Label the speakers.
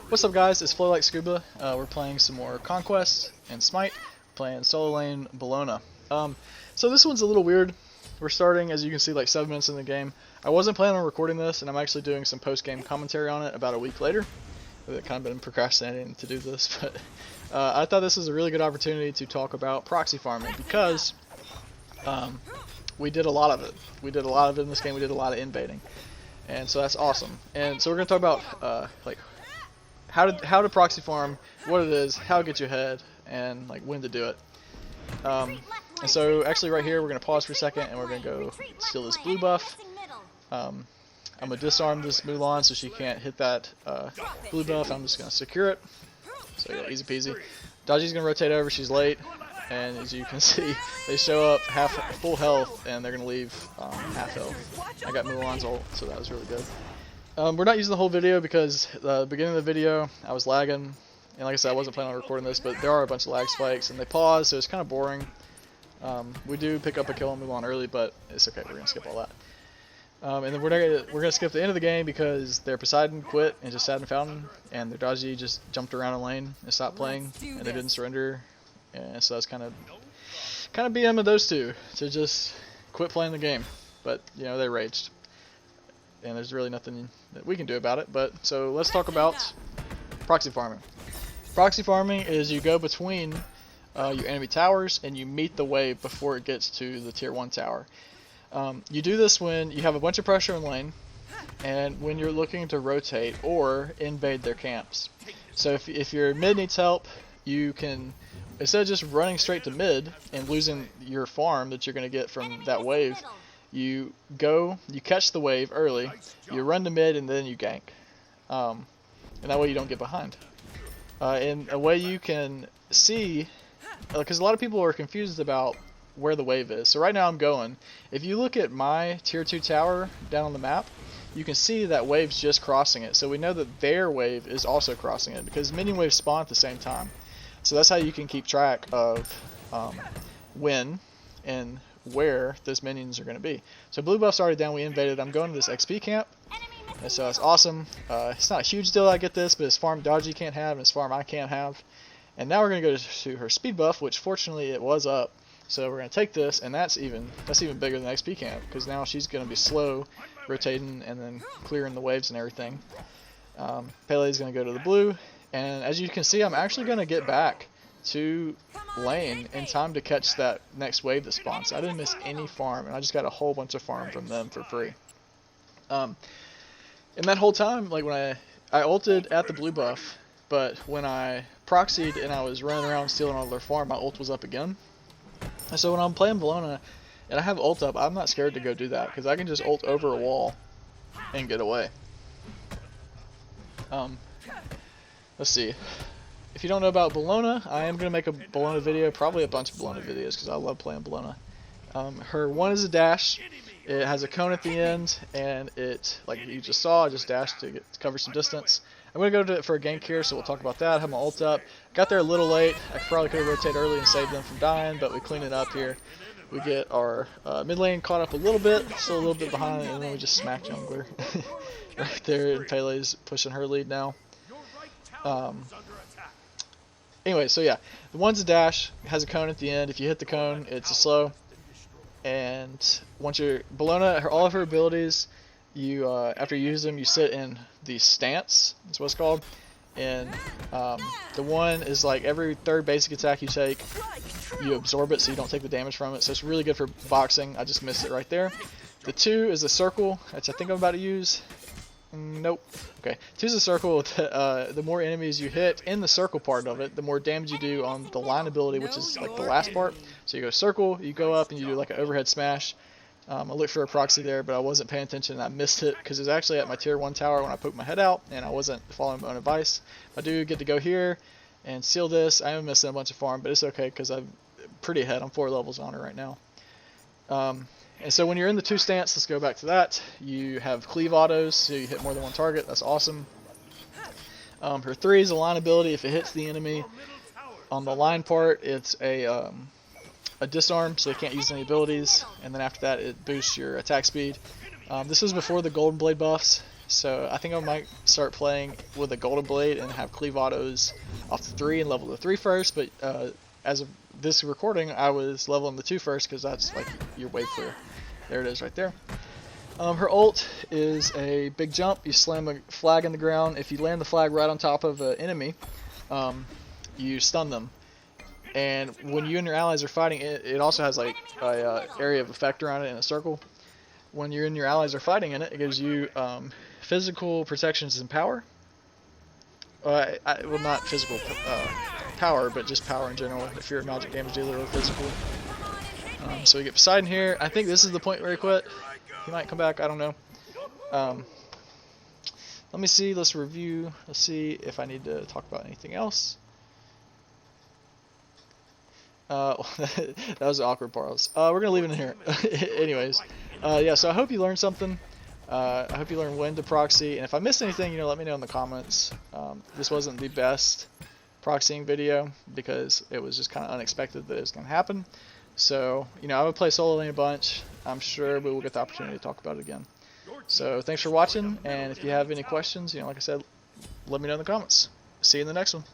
Speaker 1: What's up guys, it's Flow Like Scuba. We're playing some more Conquest and Smite, playing solo lane Bologna. So this one's a little weird. We're starting, as you can see, like 7 minutes in the game. I wasn't planning on recording this, and I'm actually doing some post-game commentary on it about a week later. I've kind of been procrastinating to do this, but I thought this was a really good opportunity to talk about proxy farming, because we did a lot of it. We did a lot of it in this game, we did a lot of invading. And so that's awesome. And so we're going to talk about like how to proxy farm, what it is, how to get you ahead, and like when to do it. And so actually right here we're going to pause for a second and we're going to go steal this blue buff. I'm going to disarm this Mulan so she can't hit that blue buff. I'm just going to secure it. So yeah, easy peasy. Dodgy's going to rotate over, she's late. And as you can see, they show up full health and they're going to leave half health. I got Mulan's ult, so that was really good. We're not using the whole video because the beginning of the video I was lagging, and like I said, I wasn't planning on recording this, but there are a bunch of lag spikes and they pause, so it's kind of boring. We do pick up a kill on Mulan early, but it's okay, we're gonna skip all that. And then we're gonna skip the end of the game because their Poseidon quit and just sat in Fountain, and their Dodgy just jumped around a lane and stopped playing, and they didn't surrender. And so that's kind of BM of those two to just quit playing the game, but you know, they raged. And there's really nothing that we can do about it. But so let's talk about proxy farming. Proxy farming is you go between your enemy towers and you meet the wave before it gets to the tier 1 tower. You do this when you have a bunch of pressure in lane and when you're looking to rotate or invade their camps. So if your mid needs help, you can, instead of just running straight to mid and losing your farm that you're going to get from that wave, you catch the wave early, you run to mid, and then you gank. And that way you don't get behind. And a way you can see, because a lot of people are confused about where the wave is. So right now I'm going, if you look at my tier 2 tower down on the map, you can see that wave's just crossing it. So we know that their wave is also crossing it, because minion waves spawn at the same time. So that's how you can keep track of when and where those minions are going to be. So blue buff's already down, we invaded. I'm going to this XP camp, and so it's awesome. It's not a huge deal I get this, but it's farm Dodgy can't have, and it's farm I can't have. And now we're going to go to her speed buff, which fortunately it was up. So we're going to take this, and that's even bigger than XP camp, because now she's going to be slow, rotating, and then clearing the waves and everything. Pele's going to go to the blue, and as you can see, I'm actually going to get back to lane in time to catch that next wave that spawns. I didn't miss any farm, and I just got a whole bunch of farm from them for free. And that whole time, like when I ulted at the blue buff, but when I proxied and I was running around stealing all their farm, my ult was up again. And so when I'm playing Bologna and I have ult up, I'm not scared to go do that, because I can just ult over a wall and get away. Let's see. If you don't know about Bologna, I am going to make a Bologna video, probably a bunch of Bologna videos, because I love playing Bologna. Her one is a dash. It has a cone at the end, and it, like you just saw, I just dashed to cover some distance. I'm going to go to it for a gank here, so we'll talk about that. I have my ult up. Got there a little late. I probably could have rotated early and saved them from dying, but we clean it up here. We get our mid lane caught up a little bit, still a little bit behind, and then we just smack jungler. Right there, and Pele's pushing her lead now. Anyway, so yeah, the one's a dash, it has a cone at the end. If you hit the cone, it's a slow. And once you're Bologna, all of her abilities, you after you use them, you sit in the stance. That's what it's called. And the one is like every third basic attack you take, you absorb it, so you don't take the damage from it. So it's really good for boxing. I just missed it right there. The 2 is a circle, which I think I'm about to use. Nope. Okay. 2 is a circle. The more enemies you hit in the circle part of it, the more damage you do on the line ability, which is like the last part. So you go circle, you go up, and you do like an overhead smash. I looked for a proxy there, but I wasn't paying attention and I missed it because it was actually at my tier 1 tower when I poked my head out, and I wasn't following my own advice. I do get to go here and seal this. I am missing a bunch of farm, but it's okay because I'm pretty ahead. I'm 4 levels on her right now. And so when you're in the 2 stance, let's go back to that. You have cleave autos, so you hit more than one target. That's awesome. Her 3 is a line ability. If it hits the enemy on the line part, it's a disarm, so they can't use any abilities. And then after that, it boosts your attack speed. This was before the golden blade buffs. So I think I might start playing with a golden blade and have cleave autos off the 3 and level the 3 first. But as of this recording, I was leveling the 2 first because that's like your wave clear. There it is right there. Her ult is a big jump. You slam a flag in the ground. If you land the flag right on top of an enemy, you stun them. And when you and your allies are fighting, it also has like a area of effect around it in a circle. When you and your allies are fighting in it, it gives you physical protections and power. Well, not physical power, but just power in general. If you're a magic damage dealer or physical. So we get Poseidon here. I think this is the point where he quit. He might come back. I don't know. Let me see. Let's review. Let's see if I need to talk about anything else. That was an awkward pause. We're gonna leave it in here. Anyways, yeah. So I hope you learned something. I hope you learned when to proxy. And if I missed anything, let me know in the comments. This wasn't the best proxying video because it was just kind of unexpected that it was gonna happen. So I would play solo lane a bunch. I'm sure we will get the opportunity to talk about it again. So thanks for watching. And if you have any questions, like I said, let me know in the comments. See you in the next one.